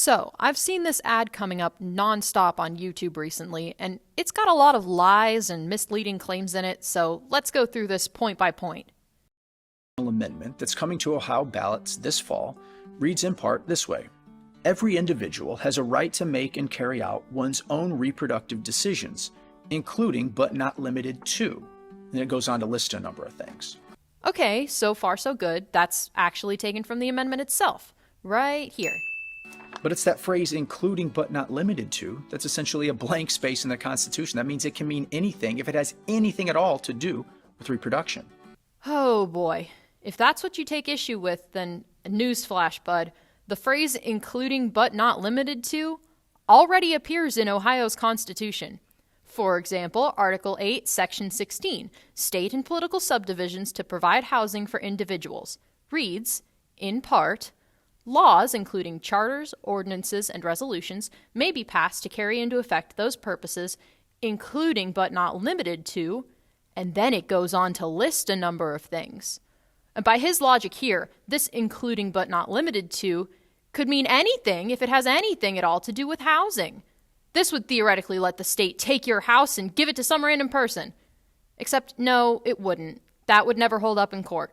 So, I've seen this ad coming up nonstop on YouTube recently, and it's got a lot of lies and misleading claims in it, so let's go through this point by point. Amendment that's coming to Ohio ballots this fall reads in part this way. Every individual has a right to make and carry out one's own reproductive decisions, including but not limited to. And it goes on to list a number of things. Okay, so far so good. That's actually taken from the amendment itself, right here. But it's that phrase, including but not limited to, that's essentially a blank space in the Constitution. That means it can mean anything if it has anything at all to do with reproduction. Oh boy. If that's what you take issue with, then newsflash, bud. The phrase including but not limited to already appears in Ohio's Constitution. For example, Article 8, Section 16, state and political subdivisions to provide housing for individuals, reads, in part, laws, including charters, ordinances, and resolutions, may be passed to carry into effect those purposes, including but not limited to, and then it goes on to list a number of things. And by his logic here, this including but not limited to could mean anything if it has anything at all to do with housing. This would theoretically let the state take your house and give it to some random person. Except, no, it wouldn't. That would never hold up in court.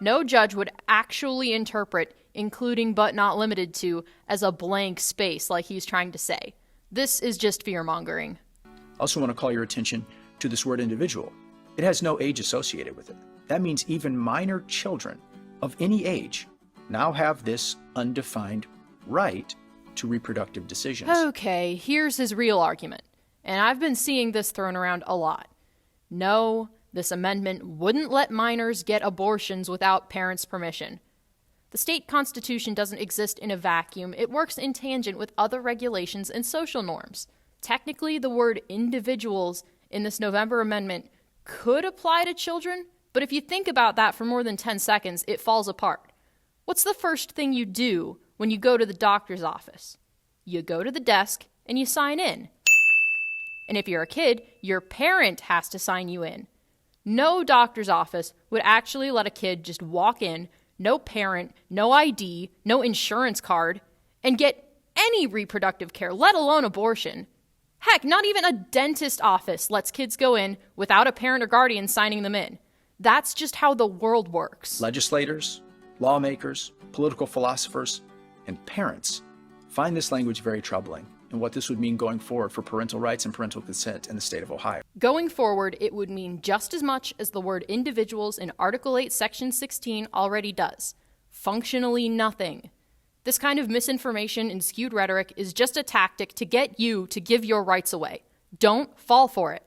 No judge would actually interpret including but not limited to as a blank space like he's trying to say. This is just fear-mongering. I also want to call your attention to this word individual. It has no age associated with it. That means even minor children of any age now have this undefined right to reproductive decisions. Okay, here's his real argument. And I've been seeing this thrown around a lot. No, this amendment wouldn't let minors get abortions without parents' permission. The state constitution doesn't exist in a vacuum. It works in tangent with other regulations and social norms. Technically, the word individuals in this November amendment could apply to children, but if you think about that for more than 10 seconds, it falls apart. What's the first thing you do when you go to the doctor's office? You go to the desk and you sign in. And if you're a kid, your parent has to sign you in. No doctor's office would actually let a kid just walk in, no parent, no ID, no insurance card, and get any reproductive care, let alone abortion. Heck, not even a dentist office lets kids go in without a parent or guardian signing them in. That's just how the world works. Legislators, lawmakers, political philosophers, and parents find this language very troubling and what this would mean going forward for parental rights and parental consent in the state of Ohio. Going forward, it would mean just as much as the word individuals in Article 8, Section 16 already does. Functionally nothing. This kind of misinformation and skewed rhetoric is just a tactic to get you to give your rights away. Don't fall for it.